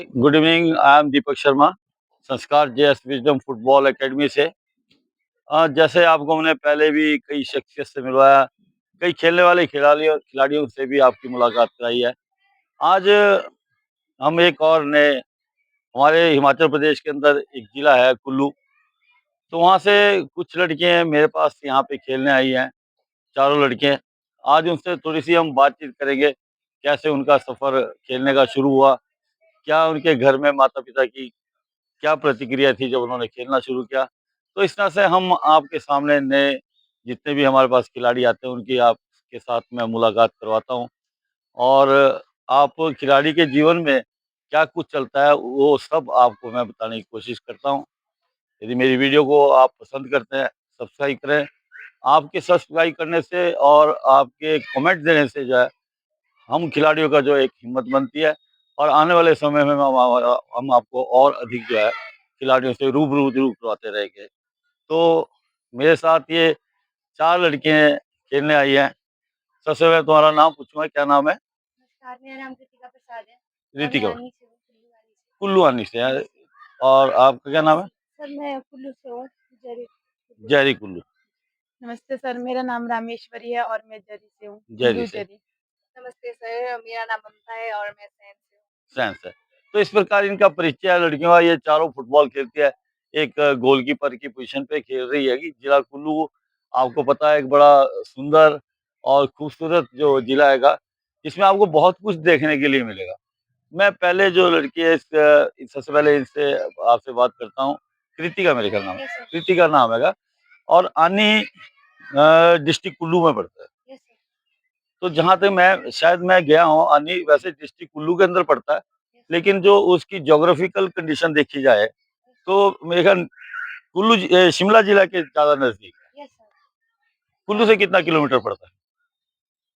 Good evening, I am Deepak Sharma, संस्कार JS wisdom football academy से। जैसे आपको हमने पहले भी कई शख्सियत से मिलवाया, कई खेलने वाले खिलाड़ियों खिलाड़ियों से भी आपकी मुलाकात कराई है। आज हम एक और नए हमारे हिमाचल प्रदेश के अंदर एक ज़िला है कुल्लू, तो वहाँ से कुछ लड़कियाँ मेरे पास यहाँ पे खेलने आई हैं, चारों लड़कियाँ। आज उनसे थोड़ी-सी हम बातचीत करेंगे, कैसे उनका सफ़र खेलने का शुरू हुआ, क्या उनके घर में माता-पिता की क्या प्रतिक्रिया थी जब उन्होंने खेलना शुरू किया। तो इस तरह से हम आपके सामने नए जितने भी हमारे पास खिलाड़ी आते हैं उनकी आपके साथ मैं मुलाकात करवाता हूँ और आप खिलाड़ी के जीवन में क्या कुछ चलता है वो सब आपको मैं बताने की कोशिश करता हूँ। यदि मेरी वीडियो को आप पसंद करते हैं, सब्सक्राइब करें। आपके सब्सक्राइब करने से और आपके कमेंट देने से जो है हम खिलाड़ियों का जो एक हिम्मत बनती है और आने वाले समय में हम आपको और अधिक जो है खिलाड़ियों से रूबरू ज़रूर करवाते रहेंगे। तो मेरे साथ ये 4 लड़कियाँ खेलने आई हैं। सबसे पहले तुम्हारा नाम पूछूँगा, क्या नाम है? नमस्कार, मेरा नाम कृतिका प्रसाद है और मैं ऋतिका, आनी से हूँ, कुल्लू वाली से। कुल्लू आनी से हैं और आपका क्या नाम है? सर मैं कुल्लू से हूँ, जरी कुल्लू से। जयरी कुल्लू, नमस्ते सर, मेरा नाम रामेश्वरी है और मैं जरी से हूँ, जयरी कुल्लू से, जरी। नमस्ते सर, मेरा नाम ममता है और मैं सैन से हूँ। सैंस है। तो इस प्रकार इनका परिचय है लड़कियों का, ये चारों फुटबॉल खेलती है। एक गोलकीपर की पोज़ीशन पे खेल रही है कि जिला कुल्लू आपको पता है एक बड़ा सुंदर और खूबसूरत जो जिला हैगा, इसमें आपको बहुत कुछ देखने के लिए मिलेगा। मैं पहले जो लड़की है सबसे पहले इससे आपसे बात करता हूँ। कृतिका मेरे ख्याल नाम है, यस सर। कृतिका नाम हैगा और आनी डिस्ट्रिक्ट कुल्लू में पड़ता है। Yes sir. तो जहाँ तक मैं शायद मैं गया हूँ, आनी वैसे डिस्ट्रिक्ट कुल्लू के अंदर पड़ता है, यस सर। लेकिन जो उसकी ज्योग्राफिकल कंडीशन देखी जाए, तो मेरे ख्याल शिमला जिला के ज़्यादा नज़दीक है। Yes sir. कुल्लू से कितना किलोमीटर पड़ता है?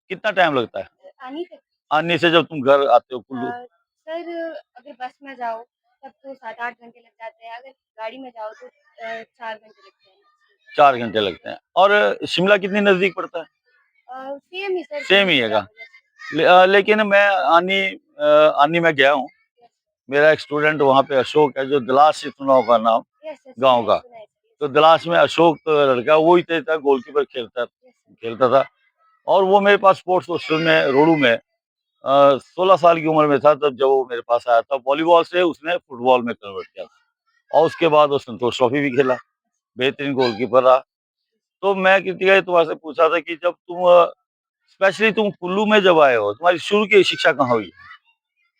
कितना टाइम लगता है? आनी तक। आनी से जब तुम घर आते हो कुल्लू? सर अगर बस में जाओ तब तो 7-8 घंटे लग जाते हैं, अगर गाड़ी में जाओ तो 4 घंटे लगते हैं। 4 घंटे लगते हैं और शिमला कितनी नज़दीक पड़ता है? सेम ही सर, सेम कुल्लू ही के हैगा। बराबर है। लेकिन मैं आनी आनी में गया हूँ। यस। मेरा एक स्टूडेंट वहाँ पे अशोक है, जो दलास से सुना होगा नाम यस सर, गाँव का। सुना है सर। तो दलास में अशोक लड़का वही था, गोलकीपर यस सर। खेलता था और वो मेरे पास स्पोर्ट्स हॉस्टल में रोडू में 16 साल की उम्र में था तब जब वो मेरे पास आया था। वॉलीबॉल से उसने फुटबॉल में कन्वर्ट किया था और उसके बाद वो संतोष ट्रॉफी भी खेला, बेहतरीन गोलकीपर रहा। तो मैं कृतिका ये तुम्हारे से पूछा था कि जब तुम स्पेशली तुम कुल्लू में जब आए हो, तुम्हारी शुरू की शिक्षा कहाँ हुई?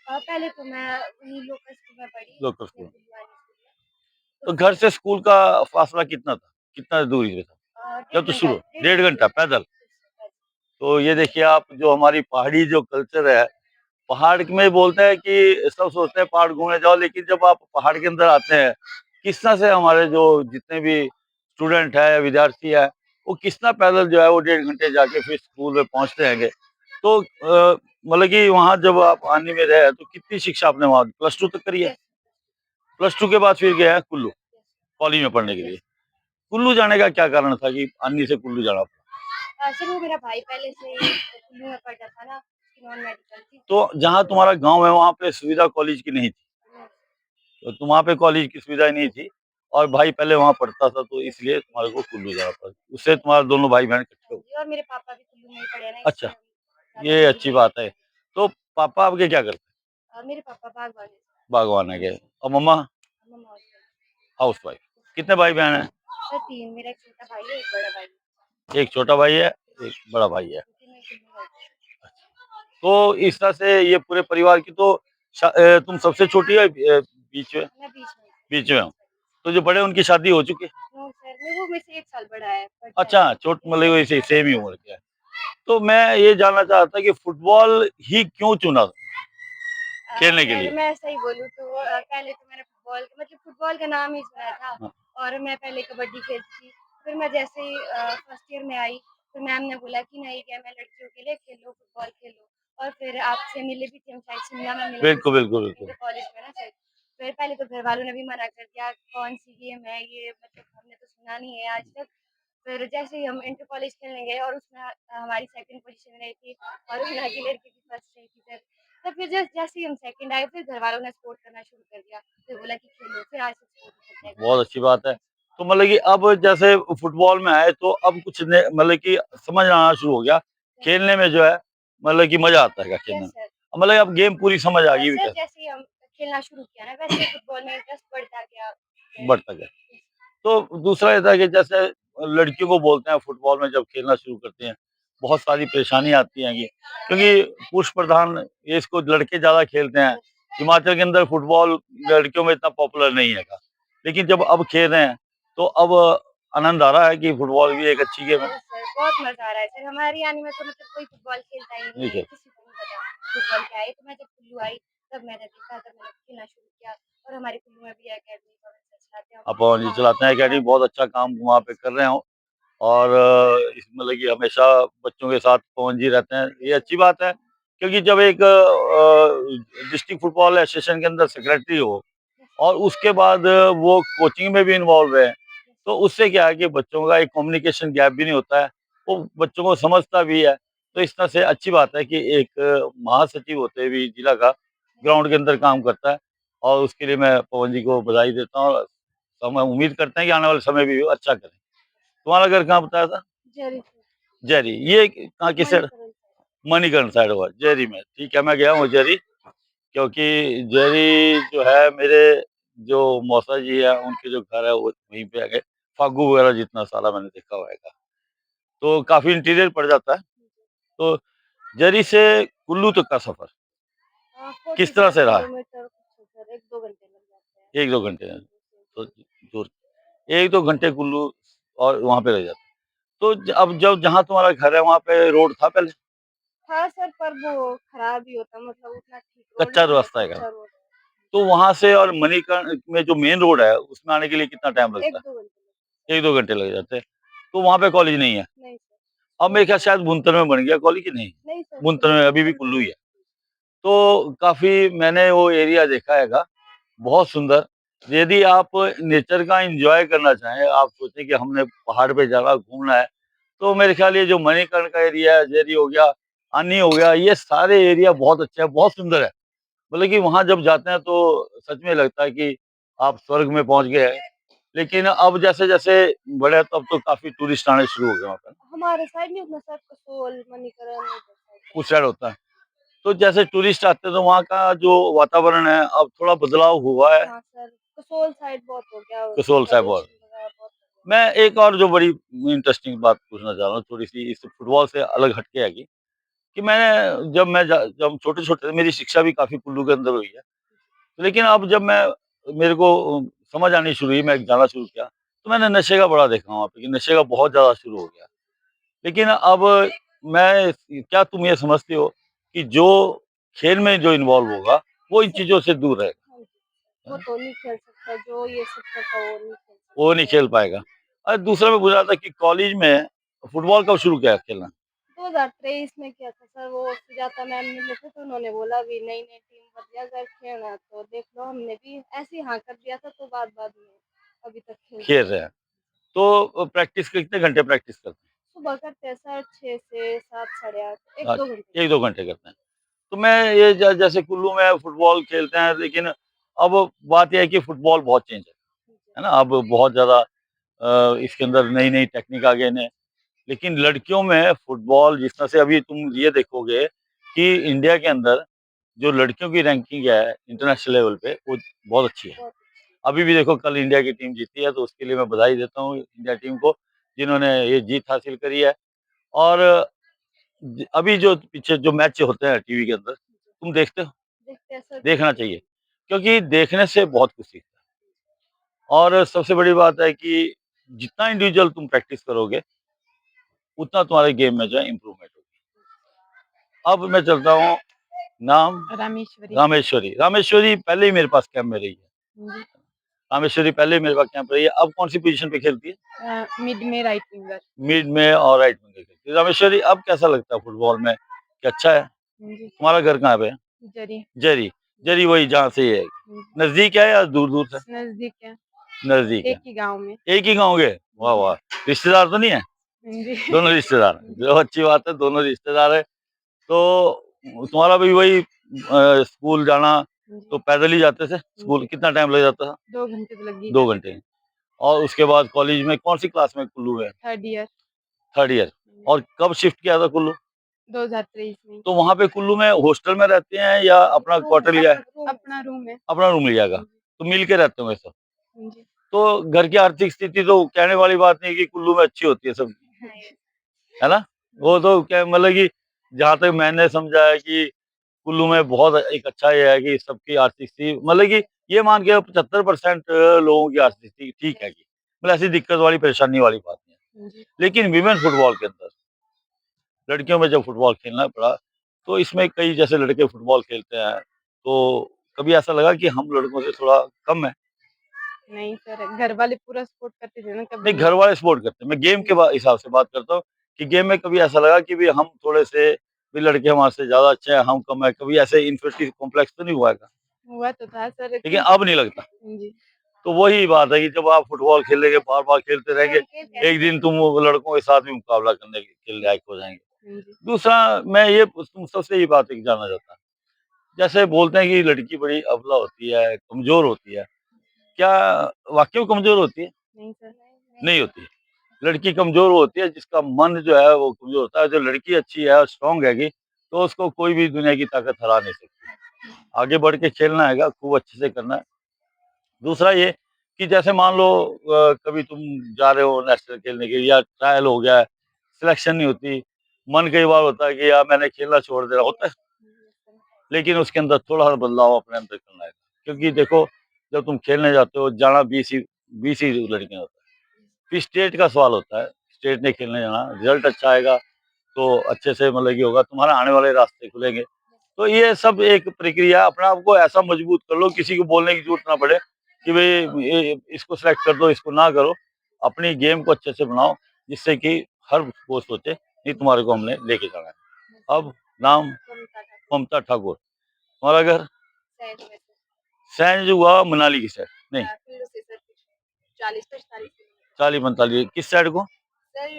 पहले तो मैं वहीं लोकल स्कूल में पढ़ी, लोकल अपने स्कूल। कुल्लू वाले स्कूल में। तो उसके घर से स्कूल का फासला कितना था? कितना दूरी पे था? जब तो शुरू डेढ़ डेढ़ घंटे घंटा पैदल। लगते। तो ये देखिए आप जो हमारी पहाड़ी जो कल्चर है, पहाड़ में बोलते हैं कि सब सोचते हैं पहाड़ घूमने जाओ, लेकिन जब आप पहाड़ के अंदर आते हैं, किस तरह से हमारे जो जितने भी स्टूडेंट है या विद्यार्थी है, वो किस तरह पैदल जो है वो डेढ़ घंटे जाके फिर स्कूल में पहुँचते हैंगे। तो मतलब कि वहाँ जब आप आने में रहे तो कितनी शिक्षा आपने वहाँ प्लस 2 तक करी है? यस। प्लस 2 के बाद फिर गए हैं कुल्लू, कॉलेज में पढ़ने के यस। लिए। कुल्लू जाने का क्या कारण था कि अन्नी से कुल्लू जाना पड़ा? सर वो मेरा भाई पहले से ही कुल्लू में पढ़ता था ना, उसकी नॉन मेडिकल थी। तो जहाँ तुम्हारा गाँव है वहाँ पे सुविधा कॉलेज की नहीं थी, यस। तो तुम वहाँ पे कॉलेज की सुविधा नहीं थी और भाई पहले वहाँ पढ़ता था तो इसलिए तुम्हारे को कुल्लू जाना पड़ा। उससे तुम्हारे दोनों भाई-बहन इकट्ठे हाँ हो गए। जी, और मेरे पापा भी कुल्लू में ही पढ़े ना, अच्छा, इसलिए हम ज़्यादा ये दूर अच्छी गए। बात है। तो पापा आपके क्या करते हैं? मेरे पापा बागवानी से। बागवान है के और मम्मा मम्मा हाउसवाइफ। हाउसवाइफ। कितने भाई-बहन हैं? सर 3, मेरा एक छोटा भाई है, एक बड़ा भाई है। एक छोटा भाई है, एक बड़ा भाई है। क्योंकि मैं कुल्लू रहती हूँ। तो इस तरह से ये पूरे परिवार की तो तुम सबसे छोटी हो बीच में? मैं बीच में हूँ। बीच में हो। तो जो बड़े हैं उनकी शादी हो चुकी है? नो सर, मैं वो मुझसे 1 साल बड़ा है, बट अच्छा, मैरिड है। मतलब वैसे सेम ही उम्र के हैं। तो मैं ये जानना चाह रहा था कि फुटबॉल ही क्यों चुना खेलने के सर लिए? मैं सही बोलूँ तो पहले तो मैंने फुटबॉल का नाम ही सुना था हाँ, और मैं पहले कबड्डी खेलती थी। फिर मैं जैसे ही फर्स्ट ईयर में आई, फिर मैम ने बोला कि नहीं गेम है लड़कियों के लिए, खेलो फुटबॉल खेलो। और फिर आपसे मिले भी थे हम, शायद शिमला में मिले थे बिल्कुल, बिल्कुल, बिल्कुल। मेरे कॉलेज में ना शायद। फिर पहले तो घर वालों ने भी मना कर दिया, कौन सी गेम है ये, मतलब हमने तो सुना नहीं है आज तक। फिर जैसे ही हम इंटर कॉलेज खेलने गए और उसमें हमारी सेकंड पोजीशन रही थी और यहाँ की लड़की की फर्स्ट रही थी सर। तो फिर जैसे ही हम सेकंड आए, फिर घर वालों ने सपोर्ट करना शुरू कर दिया। फिर बोला कि खेलो, फिर आज से सपोर्ट करते हैं घर बहुत वाले। अच्छी बात है। तो मतलब कि अब जैसे फुटबॉल में आए तो अब कुछ ने मतलब कि समझ आना शुरू हो गया। खेलने में जो है मतलब कि मज़ा आता है खेलने यस में। सर। मतलब अब गेम पूरी समझ आ गई सर क्या जैसे ही हम खेलना शुरू किया ना, वैसे ही फुटबॉल में इंटरेस्ट बढ़ता गया। फिर बढ़ता गया। तो दूसरा ये था कि जैसे लड़कियों को बोलते हैं फुटबॉल में जब खेलना शुरू करते हैं, बहुत सारी परेशानी आती हैं कि क्योंकि पुरुष प्रधान ये इसको लड़के ज़्यादा खेलते हैं। हिमाचल के अंदर फुटबॉल लड़कियों में इतना पॉपुलर नहीं है का। लेकिन जब अब खेल रहे हैं, तो अब आनंद आ रहा है कि फुटबॉल भी एक अच्छी गेम है। यस सर, बहुत मज़ा आ रहा है सर। हमारे यानी में तो मतलब कोई फुटबॉल खेलता ही नहीं नहीं है, खेल किसी को नहीं पता फुटबॉल क्या है। तो मैं जब कुल्लू आई, तब मैंने देखा, तब मैंने खेलना शुरू किया और हमारे कुल्लू में भी अकेडमी पवन सर चलाते हैं, आप पवन जी वहाँ चलाते हैं अकेडमी, बहुत अच्छा काम वहाँ पे कर रहे हो। और इस मतलब कि हमेशा बच्चों के साथ पवन जी रहते हैं, ये अच्छी बात है। क्योंकि जब एक डिस्ट्रिक्ट फुटबॉल एसोसिएशन के अंदर सेक्रेटरी हो और उसके बाद वो कोचिंग में भी इन्वॉल्व है, तो उससे क्या है कि बच्चों का एक कम्युनिकेशन गैप भी नहीं होता है, वो बच्चों को समझता भी है। तो इस तरह से अच्छी बात है कि एक महासचिव होते हुए भी जिला का ग्राउंड के अंदर काम करता है, और उसके लिए मैं पवन जी को बधाई देता हूँ। और हम उम्मीद करते हैं कि आने वाले समय में भी वो अच्छा करें। तुम्हारा घर कहाँ बताया था? जरी सर, जेरी, ये कहाँ की side? Manikaran sir. Manikaran side हुआ, जेरी में। ठीक है, मैं गया हूँ जेरी, क्योंकि जेरी जो है मेरे जो मौसा जी है उनके जो घर है वो वहीं पे आगे फागू वगैरह जितना सारा मैंने देखा हुआ है। तो काफी इंटीरियर पड़ जाता है। तो जेरी से कुल्लू तक का सफर किस तरह 45 से रहा? किलोमीटर कुछ है सर, 1-2 घंटे लग जाते हैं। 1-2 घंटे में, तो दूर 1-2 घंटे कुल्लू और वहां पे रह जाते हैं। तो अब जब जहाँ तुम्हारा घर है वहां पे रोड था पहले? हाँ सर, पर वो खराब ही होता, मतलब उतना ठीक रोड कच्चा नहीं है, रास्ता है? कच्चा रोड है। तो वहां से और मणिकर्ण में जो मेन रोड है उसमें आने के लिए कितना टाइम लगता 1-2 घंटे है? लगते 1-2 घंटे लग जाते हैं। तो वहां पे कॉलेज नहीं है? हैं। नहीं सर, अब स्कूल मेरे ख्याल है। शायद भुंतर में बन गया कॉलेज, की नहीं? नहीं सर, भुंतर कुल्लू में में अभी भी है। कुल्लू ही है। तो काफी मैंने वो एरिया देखा हैगा, बहुत सुंदर। यदि आप नेचर का एंजॉय करना चाहें, आप सोचें कि हमने पहाड़ पे जाना घूमना है, तो मेरे ख्याल ये जो मणिकर्ण का एरिया है, जेरी हो गया, आनी हो गया, ये सारे एरिया बहुत अच्छे हैं, बहुत सुंदर है। मतलब कि वहां जब जाते हैं तो सच में लगता है कि आप स्वर्ग में पहुंच गए हैं। लेकिन अब जैसे जैसे बड़े, तब तो काफी टूरिस्ट आने शुरू हो गए वहाँ पे। हमारे साइड नहीं उतना सर, कसोल, मणिकरण उधर साइड उस जाते साइड हैं। होता है। तो जैसे टूरिस्ट आते हैं तो वहाँ का जो वातावरण है अब थोड़ा बदलाव हुआ है। हाँ सर, कसोल साइड बहुत हो गया, कसोल साहब, और पॉल्यूशन वगैरह बहुत हो गया। मैं एक और जो बड़ी इंटरेस्टिंग बात पूछना चाह रहा हूँ, थोड़ी सी इस फुटबॉल से अलग हटके है कि मैंने जब छोटे छोटे मेरी शिक्षा भी काफी कुल्लू के अंदर हुई है। लेकिन अब जब मैं मेरे को समझ आनी शुरू हुई, मैं जाना शुरू किया, तो मैंने नशे का बड़ा देखा वहाँ पे कि नशे का बहुत ज़्यादा शुरू हो गया। लेकिन अब मैं क्या तुम ये समझते हो कि जो खेल में जो इन्वॉल्व होगा, वो इन चीज़ों से दूर हाँ जी, वो रहेगा, तो नहीं खेल सकता, जो ये सब करता वो नहीं खेल वो नहीं सकता सर। खेल पाएगा। और दूसरा मैं पूछ रहा था कि कॉलेज में फुटबॉल कब शुरू किया खेलना? 2023 में किया था सर, वो सुजाता मैम मिले थे तो उन्होंने बोला अभी नई-नई टीम बन अगर खेलना है तो देख लो, हमने भी ऐसे ही हाँ कर दिया था, तो बाद-बाद में अभी तक खेल रहे खेल हैं। रहे हैं। तो प्रैक्टिस कितने घंटे प्रैक्टिस करते सुबह करते हैं सर 6 से 7 साढ़े 8, हैं? 1-2 घंटे। 1-2 घंटे करते हैं। तो मैं ये जैसे कुल्लू में फुटबॉल खेलते हैं, लेकिन अब बात ये है कि फुटबॉल बहुत चेंज है ना? अब बहुत ज़्यादा इसके अंदर नई-नई टेक्निक आ गए हैं। लेकिन लड़कियों में फुटबॉल जिस तरह से अभी तुम ये देखोगे कि इंडिया के अंदर जो लड़कियों की रैंकिंग है इंटरनेशनल लेवल पे, वो बहुत अच्छी है। बहुत अभी भी देखो कल इंडिया की टीम जीती है, तो उसके लिए मैं बधाई देता हूँ इंडिया टीम को, जिन्होंने ये जीत हासिल करी है। और अभी जो पीछे जो मैच होते हैं टीवी के अंदर, तुम देखते हो? देखते हैं सर, देखना देखते हैं। चाहिए, क्योंकि देखने से बहुत कुछ सीखते हैं। और सबसे बड़ी बात है कि जितना इंडिविजुअल तुम प्रैक्टिस करोगे, उतना तुम्हारे गेम में जो है इम्प्रूवमेंट होगी। अब मैं चलता हूँ, नाम रामेश्वरी। रामेश्वरी। रामेश्वरी पहले ही मेरे पास कैंप में रही है। जी। रामेश्वरी पहले ही मेरे पास कैंप रही है। अब कौन सी पोजीशन पे खेलती है? मिड में राइट विंगर। मिड में और राइट में खेलती है। रामेश्वरी, अब कैसा लगता है फुटबॉल में, कि अच्छा है? जी। तुम्हारा घर कहाँ पे है? जरी। जरी। जरी वही जहाँ से ये है। नजदीक है या दूर दूर से? नजदीक है, नजदीक है। एक ही गांव में। एक ही गाँव के? वाह वाह। रिश्तेदार तो नहीं है? जी। दोनों रिश्तेदार हैं। जो अच्छी बात है, दोनों रिश्तेदार है। तो तुम्हारा भी वही स्कूल जाना जी। तो पैदल ही जाते थे स्कूल? जी। कितना टाइम लग जाता था? 2 घंटे तो लग ही 2 जाते घंटे। और उसके बाद कॉलेज में कौन-सी क्लास में कुल्लू में? 3rd year 3rd year. और कब शिफ्ट किया था कुल्लू? 2023 में। तो वहाँ पे कुल्लू में हॉस्टल में रहते हैं या अपना क्वार्टर लिया है? अपना रूम है। अपना रूम लिया होगा, जी। तो मिल के रहते होंगे सब। जी। तो घर की आर्थिक स्थिति तो कहने वाली बात नहीं कि कुल्लू में अच्छी होती है सबकी, है ना? वो तो क्या मतलब कि जहाँ तक मैंने समझा है कि कुल्लू में बहुत एक अच्छा ये है कि सबकी आर्थिक स्थिति मतलब कि ये मान के 75% लोगों की आर्थिक स्थिति ठीक है कि मतलब ऐसी दिक्कत वाली परेशानी वाली बात नहीं है। जी। लेकिन विमेन फुटबॉल के अंदर लड़कियों में जब फुटबॉल खेलना पड़ा, तो इसमें कई जैसे लड़के फुटबॉल खेलते हैं, तो कभी ऐसा लगा कि हम लड़कों से थोड़ा कम है? नहीं सर, घर वाले पूरा सपोर्ट करते थे ना, कभी नहीं, नहीं। घर वाले सपोर्ट करते हैं। मैं गेम के हिसाब से बात करता हूँ कि गेम में कभी ऐसा लगा कि भी हम थोड़े से भी लड़के हमारे से ज़्यादा अच्छे हैं, हम कम है, कभी ऐसे इन्फिनिटी कॉम्प्लेक्स तो नहीं हुआ है? हुआ तो था सर लेकिन कि अब नहीं लगता। जी। तो वही बात है कि जब आप फुटबॉल खेलेंगे, बार-बार खेलते रहेंगे, एक दिन तुम वो लड़कों के साथ भी मुकाबला करने के लायक हो जाएँगे। जी। दूसरा मैं ये तुम सबसे ये बात एक जानना चाहता हूँ, जैसे बोलते हैं कि लड़की बड़ी अबला होती है, कमज़ोर होती है, क्या वाक़ई में कमज़ोर होती है? नहीं सर। नहीं होती। लड़की कमज़ोर होती है जिसका मन जो है वो कमज़ोर होता है, जो लड़की अच्छी है और स्ट्रॉन्ग हैगी, तो उसको कोई भी दुनिया की ताकत हरा नहीं सकती। आगे बढ़ के खेलना हैगा, खूब अच्छे से करना है। दूसरा ये कि जैसे मान लो कभी तुम जा रहे हो नेशनल खेलने के लिए या ट्रायल हो गया है, सिलेक्शन नहीं होती, मन कई बार होता है कि यार मैंने खेलना छोड़ देना होता है, लेकिन उसके अंदर थोड़ा-सा बदलाव अपने अंदर करना है। क्योंकि देखो, जब तुम खेलने जाते हो, जाना 20 ही लड़कियाँ होता है। फिर स्टेट का सवाल होता है, स्टेट ने खेलने जाना, रिज़ल्ट अच्छा आएगा, तो अच्छे से मतलब कि होगा, तुम्हारा आने वाले रास्ते खुलेंगे। तो ये सब एक प्रक्रिया है, अपने आप को ऐसा मजबूत कर लो, किसी को बोलने की ज़रूरत ना पड़े कि भई ये इसको सेलेक्ट कर दो, इसको ना करो। अपनी गेम को अच्छे से बनाओ, जिससे कि हर वो सोचे नहीं तुम्हारे को हमने लेके जाना है। अब नाम ममता ठाकुर, तुम्हारा घर? सैंज हुआ मनाली की साइड? नहीं, 40-45 किलोमीटर। 40-45 किस साइड को? सर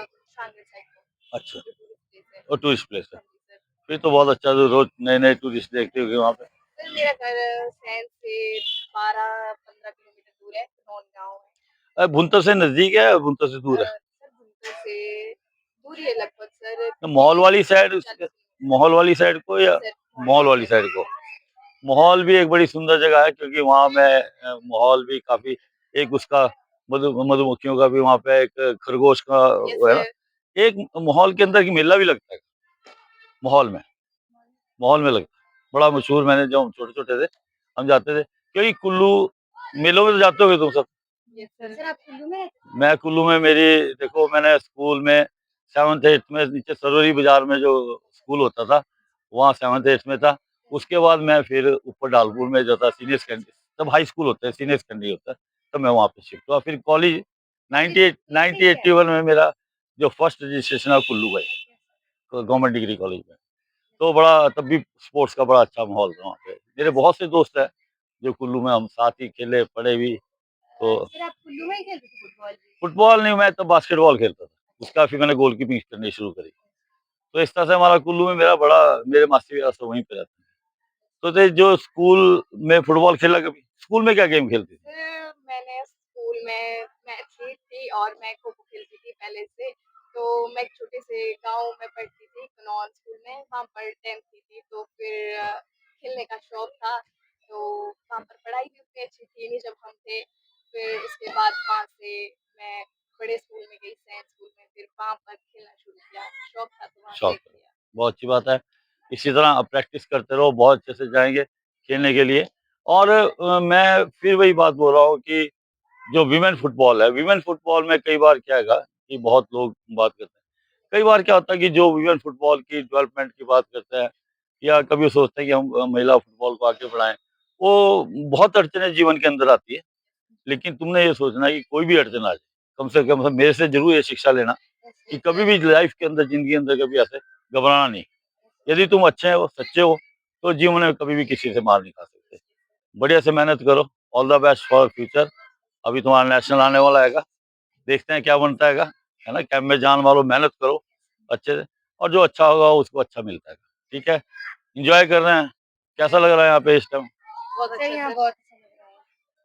सांगड़ साइड को, अच्छा, जो टूरिस्ट प्लेस है। और टूरिस्ट प्लेस है। हाँ जी सर। फिर तो बहुत अच्छा, तो रोज़ नए-नए टूरिस्ट देखते होंगे वहाँ पे। सर मेरा घर सैंज से 12-15 किलोमीटर दूर है, नौन गाँव है। भुंतर से नज़दीक है, भुंतर से दूर है? सर भुंतर से दूरी है लगभग सर तो माहौल वाली 30 साइड से 40 किलोमीटर। माहौल वाली साइड को जी या सर, माहौल वाली साइड को? माहौल भी एक बड़ी सुंदर जगह है क्योंकि वहाँ में माहौल भी काफ़ी एक उसका मधुमक्खियों का भी वहाँ पे एक खरगोश का यस वो है ना, सर। एक माहौल के अंदर एक मेला भी लगता है, माहौल में। माहौल में लगता है। बड़ा मशहूर मैंने जब हम छोटे-छोटे थे, हम जाते थे। क्योंकि कुल्लू मेलों में तो जाते होगे तुम सब? Yes sir. सर आप कुल्लू में रहते थे? मैं कुल्लू में मेरी देखो मैंने स्कूल में 7th-8th में नीचे सरोरी बाज़ार में जो स्कूल होता था, वहाँ 7th-8th में था। उसके बाद मैं फिर ऊपर डालपुर में जो था सीनियर सेकेंडरी तब हाई स्कूल होता है, सीनियर सेकेंडरी होता है, तब मैं वहाँ पे शिफ्ट हुआ। फिर कॉलेज 98 कुल्लू से ही किया है? 1981 में मेरा जो फर्स्ट रजिस्ट्रेशन है कुल्लू का ही, तो गवर्नमेंट डिग्री कॉलेज में। तो बड़ा तब भी स्पोर्ट्स का बड़ा अच्छा माहौल था वहाँ पे। मेरे बहुत से दोस्त हैं, जो कुल्लू में हम साथ ही खेले, पढ़े भी। तो सर आप कुल्लू में ही खेलते थे फुटबॉल भी? फुटबॉल नहीं, मैं तब बास्केटबॉल खेलता था। उसका फिर मैंने गोलकीपिंग करनी शुरू करी। तो इस तरह से हमारा कुल्लू में मेरा बड़ा मेरे मासी वगैरह सब वहीं पे रहते हैं। तो जो स्कूल में फुटबॉल खेला कभी? स्कूल में क्या गेम खेलते थे? सर मैंने स्कूल में मैं एथलीट थी और मैं खो-खो खेलती थी पहले से। तो मैं एक छोटे से गाँव में पढ़ती थी, कनौन स्कूल में, वहाँ पर 10th की थी तो फिर खेलने का शौक था। तो वहाँ पर पढ़ाई भी उतनी अच्छी थी नहीं जब हम थे। फिर उसके बाद वहाँ से मैं बड़े स्कूल में गई, सैनिक स्कूल में, फिर वहाँ पर खेलना शुरू किया। शौक था तो वहाँ से शौक है। किया। बहुत अच्छी बात है। इसी तरह आप प्रैक्टिस करते रहो, बहुत अच्छे से जाएँगे खेलने के लिए। और मैं फिर वही बात बोल रहा हूँ कि जो वीमेन फुटबॉल है, वीमेन फुटबॉल में कई बार क्या हैगा कि बहुत लोग बात करते हैं। कई बार क्या होता है कि जो वीमेन फुटबॉल की डेवलपमेंट की बात करते हैं या कभी सोचते हैं कि हम महिला फुटबॉल को आगे बढ़ाएँ, वो बहुत अड़चनें जीवन के अंदर आती है। लेकिन तुमने ये सोचना है कि कोई भी अड़चन आ जाए, कम से कम मतलब मेरे से ज़रूर ये शिक्षा लेना कि कभी भी लाइफ़ के अंदर, ज़िंदगी के अंदर कभी ऐसे घबराना नहीं। यदि तुम अच्छे हो, सच्चे हो, तो जीवन में कभी भी किसी से मार नहीं खा सकते। बढ़िया से मेहनत करो, all the best for future. अभी तुम्हारा नेशनल आने वाला हैगा, देखते हैं क्या बनता है ना? कैंप में जान मारो, मेहनत करो अच्छे से और जो अच्छा होगा उसको अच्छा मिलता है। ठीक है? एंजॉय कर रहे हैं। कैसा लग रहा है यहाँ पे इस टाइम? बहुत सर अच्छा यहाँ सर। बहुत अच्छा लग रहा है।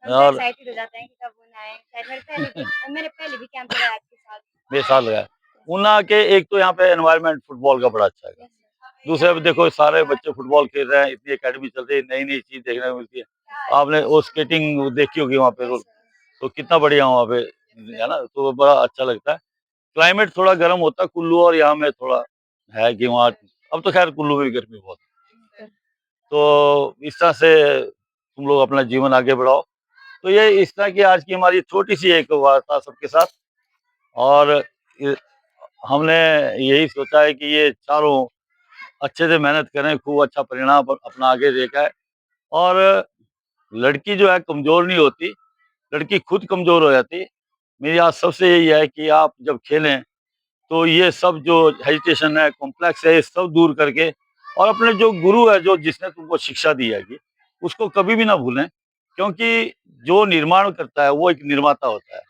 हम तो और एक्साइटेड हो जाते हैं कि कब ऊना आए। शायद मैंने पहले भी कैंप लगाया आपके साथ। मेरे साथ लगा है। ऊना के एक तो यहाँ पे एनवायरनमेंट फुटबॉल का बड़ा अच्छा है। Yes sir. दूसरे पे देखो सारे बच्चे फुटबॉल खेल रहे हैं, इतनी एकेडमी चल रही है, नई-नई चीज़ देखने को मिलती है। आपने वो स्केटिंग देखी होगी वहाँ पे यस रोल, सर। तो कितना बढ़िया वहाँ पे है ना? तो बड़ा अच्छा लगता है। क्लाइमेट थोड़ा गर्म होता है कुल्लू और यहाँ में थोड़ा है कि वहाँ अब तो खैर कुल्लू में भी गर्मी बहुत है। तो इस तरह से तुम लोग अपना जीवन आगे बढ़ाओ। तो ये इस तरह की आज की हमारी छोटी-सी एक वार्ता सबके साथ और इ हमने यही सोचा है कि ये चारों अच्छे से मेहनत करें, खूब अच्छा परिणाम अपना आगे लेके आएँ और लड़की जो है कमज़ोर नहीं होती, लड़की खुद कमज़ोर हो जाती है। मेरी आज सबसे यही है कि आप जब खेलें तो ये सब जो हेजिटेशन है, कॉम्प्लेक्स है, ये सब दूर करके और अपने जो गुरु है, जो जिसने तुमको शिक्षा दी है, उसको कभी भी ना भूलें, क्योंकि जो निर्माण करता है, वो एक निर्माता होता है।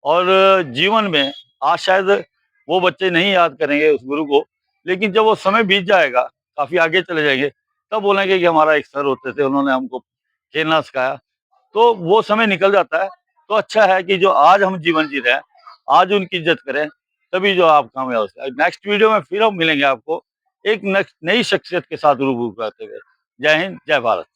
और जीवन में आज शायद वो बच्चे नहीं याद करेंगे उस गुरु को, लेकिन जब वो समय बीत जाएगा, काफ़ी आगे चले जाएंगे, तब बोलेंगे कि हमारा एक सर होते थे, उन्होंने हमको खेलना सिखाया। तो वो समय निकल जाता है, तो अच्छा है कि जो आज हम जीवन जी रहे हैं, आज उनकी इज़्ज़त करें, तभी जो आप कामयाब हो सकते। नेक्स्ट वीडियो में फिर हम मिलेंगे आपको, एक नेक्स्ट नई शख्सियत के साथ रूबरू कराते हुए। जय हिंद, जय भारत।